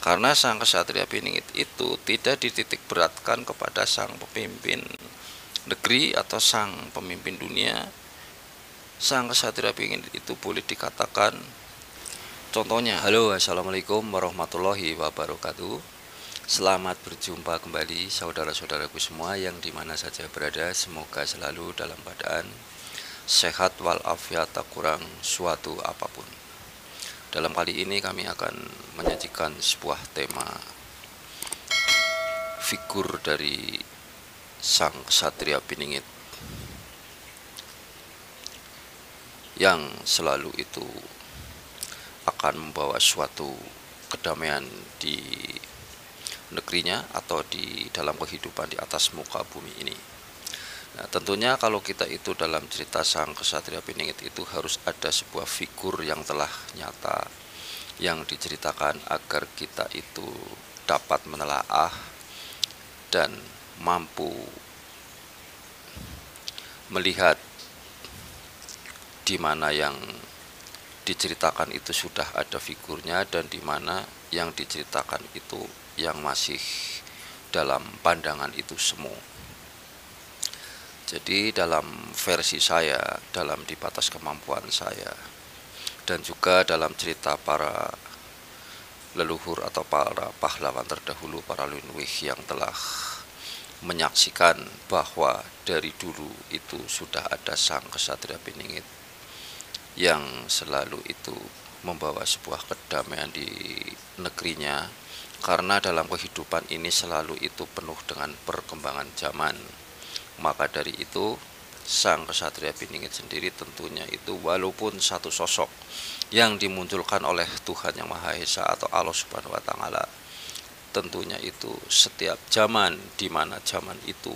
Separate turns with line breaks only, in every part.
Karena sang kesatria Piningit itu tidak dititik beratkan kepada sang pemimpin negeri atau sang pemimpin dunia. Sang kesatria Piningit itu boleh dikatakan, contohnya, halo, assalamualaikum warahmatullahi wabarakatuh. Selamat berjumpa kembali saudara-saudaraku semua yang dimana saja berada. Semoga selalu dalam keadaan sehat walafiat, tak kurang suatu apapun. Dalam kali ini kami akan menyajikan sebuah tema figur dari sang kesatria Piningit yang selalu itu akan membawa suatu kedamaian di negerinya atau di dalam kehidupan di atas muka bumi ini. Nah, tentunya kalau kita itu dalam cerita sang kesatria Piningit itu harus ada sebuah figur yang telah nyata yang diceritakan agar kita itu dapat menelaah dan mampu melihat di mana yang diceritakan itu sudah ada figurnya dan di mana yang diceritakan itu yang masih dalam pandangan itu semu. Jadi dalam versi saya, dalam di batas kemampuan saya, dan juga dalam cerita para leluhur atau para pahlawan terdahulu, para linuwih yang telah menyaksikan bahwa dari dulu itu sudah ada sang kesatria Piningit yang selalu itu membawa sebuah kedamaian di negerinya, karena dalam kehidupan ini selalu itu penuh dengan perkembangan zaman. Maka dari itu sang kesatria Piningit sendiri tentunya itu walaupun satu sosok yang dimunculkan oleh Tuhan Yang Maha Esa atau Allah Subhanahu wa Ta'ala, tentunya itu setiap zaman di mana zaman itu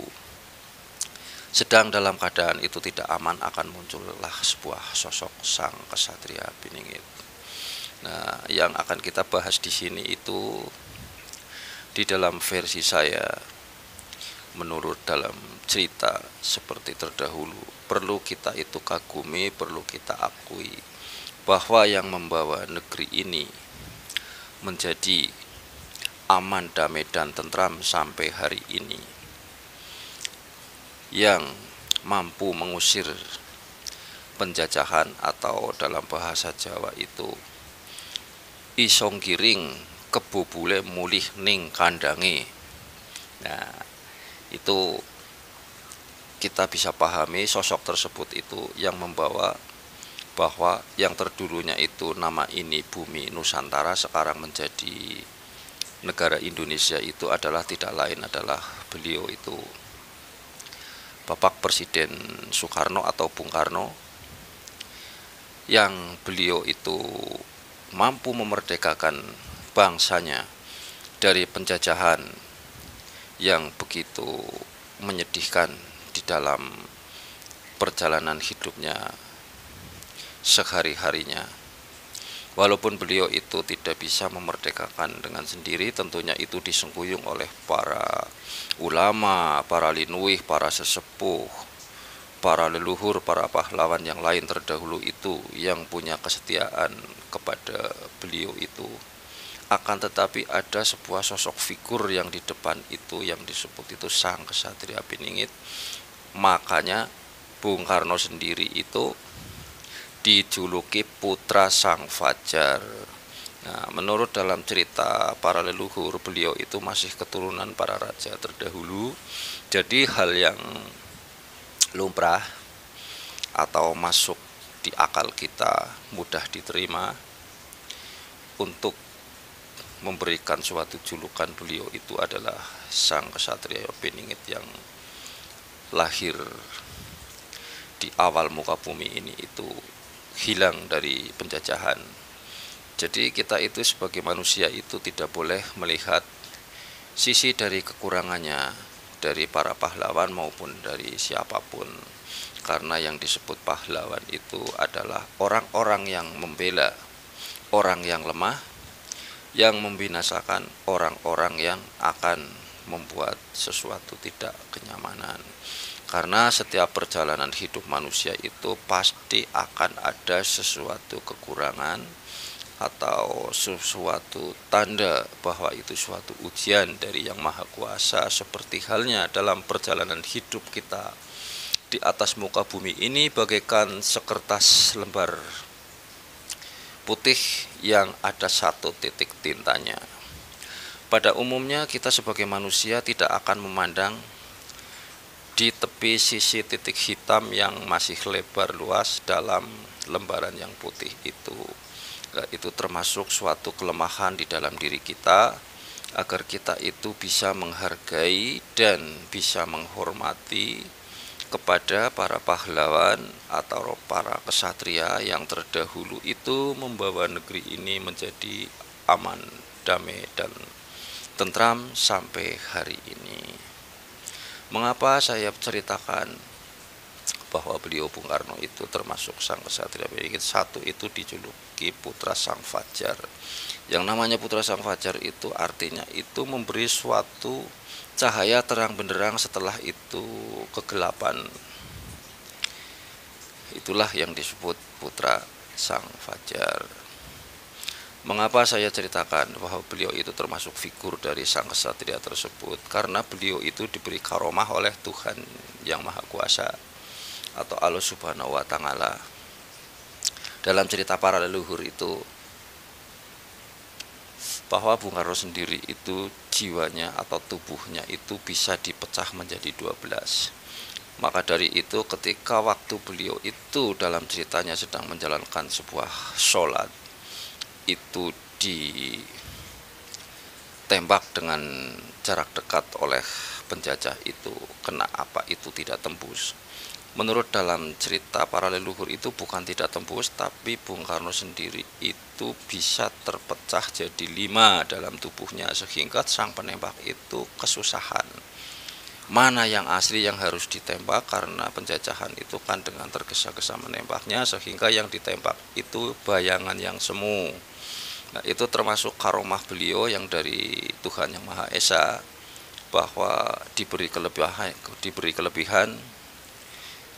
sedang dalam keadaan itu tidak aman, akan muncullah sebuah sosok sang kesatria Piningit. Nah, yang akan kita bahas di sini itu di dalam versi saya, menurut dalam cerita seperti terdahulu, perlu kita itu kagumi, perlu kita akui bahwa yang membawa negeri ini menjadi aman, damai, dan tentram sampai hari ini, yang mampu mengusir penjajahan atau dalam bahasa Jawa itu isong giring kebobule mulih ning kandange. Nah, itu kita bisa pahami sosok tersebut itu yang membawa bahwa yang terdulunya itu nama ini bumi Nusantara sekarang menjadi negara Indonesia itu adalah tidak lain adalah beliau itu Bapak Presiden Soekarno atau Bung Karno, yang beliau itu mampu memerdekakan bangsanya dari penjajahan yang begitu menyedihkan di dalam perjalanan hidupnya sehari-harinya. Walaupun beliau itu tidak bisa memerdekakan dengan sendiri, tentunya itu disengkuyung oleh para ulama, para linuwih, para sesepuh, para leluhur, para pahlawan yang lain terdahulu itu yang punya kesetiaan kepada beliau itu. Akan tetapi ada sebuah sosok figur yang di depan itu yang disebut itu sang kesatria Piningit. Makanya Bung Karno sendiri itu dijuluki putra sang fajar. Nah, menurut dalam cerita para leluhur, beliau itu masih keturunan para raja terdahulu. Jadi hal yang lumrah atau masuk di akal kita mudah diterima untuk memberikan suatu julukan beliau itu adalah sang kesatria Piningit yang lahir di awal muka bumi ini itu hilang dari penjajahan. Jadi kita itu sebagai manusia itu tidak boleh melihat sisi dari kekurangannya dari para pahlawan maupun dari siapapun, karena yang disebut pahlawan itu adalah orang-orang yang membela orang yang lemah, yang membinasakan orang-orang yang akan membuat sesuatu tidak kenyamanan. Karena setiap perjalanan hidup manusia itu pasti akan ada sesuatu kekurangan, atau sesuatu tanda bahwa itu suatu ujian dari Yang Maha Kuasa, seperti halnya dalam perjalanan hidup kita di atas muka bumi ini bagaikan sekertas lembar putih yang ada satu titik tintanya. Pada umumnya kita sebagai manusia tidak akan memandang di tepi sisi titik hitam yang masih lebar luas dalam lembaran yang putih itu. Itu termasuk suatu kelemahan di dalam diri kita, agar kita itu bisa menghargai dan bisa menghormati kepada para pahlawan atau para kesatria yang terdahulu itu membawa negeri ini menjadi aman, damai, dan tentram sampai hari ini. Mengapa saya ceritakan bahwa beliau Bung Karno itu termasuk sang kesatria peningit? Satu, itu dijuluki putra sang fajar. Yang namanya putra sang fajar itu artinya itu memberi suatu cahaya terang benderang, setelah itu kegelapan. Itulah yang disebut putra sang fajar. Mengapa saya ceritakan bahwa beliau itu termasuk figur dari sang kesatria tersebut? Karena beliau itu diberi karomah oleh Tuhan Yang Maha Kuasa atau Allah Subhanahu wa Ta'ala. Dalam cerita para leluhur itu, bahwa Bung Karno sendiri itu jiwanya atau tubuhnya itu bisa dipecah menjadi 12. Maka dari itu ketika waktu beliau itu dalam ceritanya sedang menjalankan sebuah sholat, itu ditembak dengan jarak dekat oleh penjajah itu, kena apa itu tidak tembus. Menurut dalam cerita para leluhur itu bukan tidak tembus, tapi Bung Karno sendiri itu bisa terpecah jadi 5 dalam tubuhnya, sehingga sang penembak itu kesusahan mana yang asli yang harus ditembak, karena penjajahan itu kan dengan tergesa-gesa menembaknya, sehingga yang ditembak itu bayangan yang semu. Nah, itu termasuk karomah beliau yang dari Tuhan Yang Maha Esa, bahwa diberi kelebihan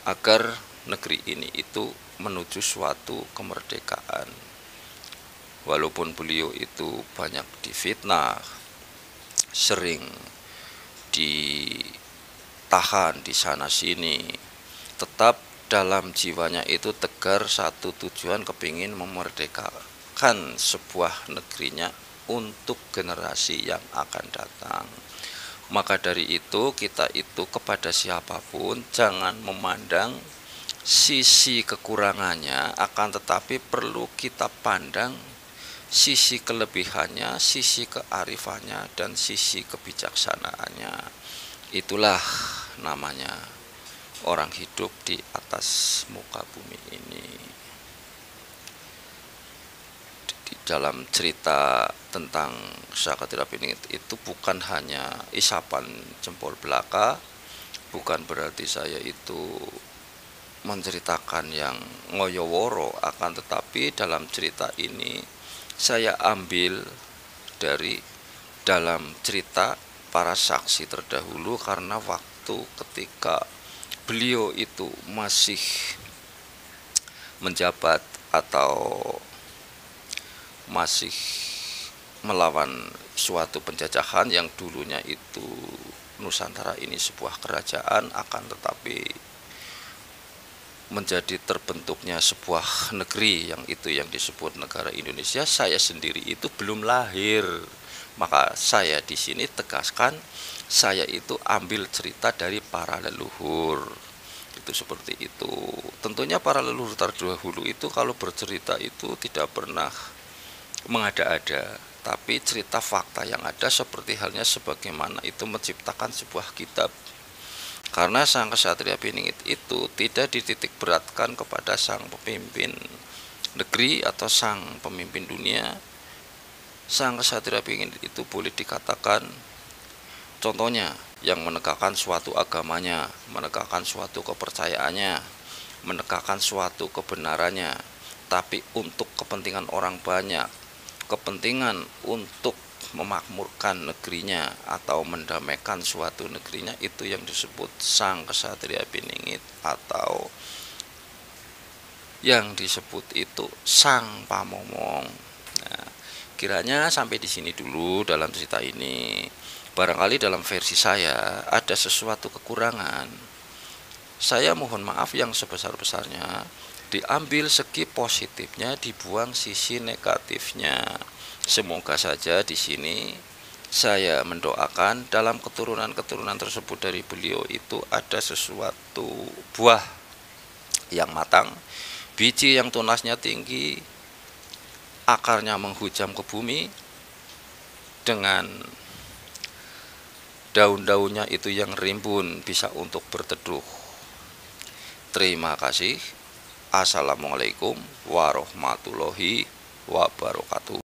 agar negeri ini itu menuju suatu kemerdekaan. Walaupun beliau itu banyak difitnah, sering ditahan di sana sini, tetap dalam jiwanya itu tegar satu tujuan, kepingin memerdekakan sebuah negerinya untuk generasi yang akan datang. Maka dari itu kita itu kepada siapapun jangan memandang sisi kekurangannya, akan tetapi perlu kita pandang sisi kelebihannya, sisi kearifannya, dan sisi kebijaksanaannya. Itulah namanya orang hidup di atas muka bumi ini. Di dalam cerita tentang Sakatira Piningit itu bukan hanya isapan jempol belaka, bukan berarti saya itu menceritakan yang ngoyoworo, akan tetapi dalam cerita ini saya ambil dari dalam cerita para saksi terdahulu, karena waktu ketika beliau itu masih menjabat atau masih melawan suatu penjajahan yang dulunya itu Nusantara ini sebuah kerajaan, akan tetapi menjadi terbentuknya sebuah negeri yang itu yang disebut negara Indonesia. Saya sendiri itu belum lahir, maka saya di sini tegaskan saya itu ambil cerita dari para leluhur. Itu seperti itu. Tentunya para leluhur terdahulu itu kalau bercerita itu tidak pernah mengada-ada, tapi cerita fakta yang ada, seperti halnya sebagaimana itu menciptakan sebuah kitab. Karena sang kesatria Piningit itu tidak dititik beratkan kepada sang pemimpin negeri atau sang pemimpin dunia. Sang kesatria Piningit itu boleh dikatakan contohnya yang menegakkan suatu agamanya, menegakkan suatu kepercayaannya, menegakkan suatu kebenarannya, tapi untuk kepentingan orang banyak, kepentingan untuk memakmurkan negerinya atau mendamaikan suatu negerinya, itu yang disebut sang kesatria Piningit, atau yang disebut itu sang pamomong. Kiranya sampai di sini dulu dalam cerita ini. Barangkali dalam versi saya ada sesuatu kekurangan. Saya mohon maaf yang sebesar-besarnya. Diambil segi positifnya, dibuang sisi negatifnya. Semoga saja di sini saya mendoakan dalam keturunan-keturunan tersebut dari beliau itu ada sesuatu buah yang matang, biji yang tunasnya tinggi, akarnya menghujam ke bumi, dengan daun-daunnya itu yang rimbun bisa untuk berteduh. Terima kasih. Assalamualaikum warahmatullahi wabarakatuh.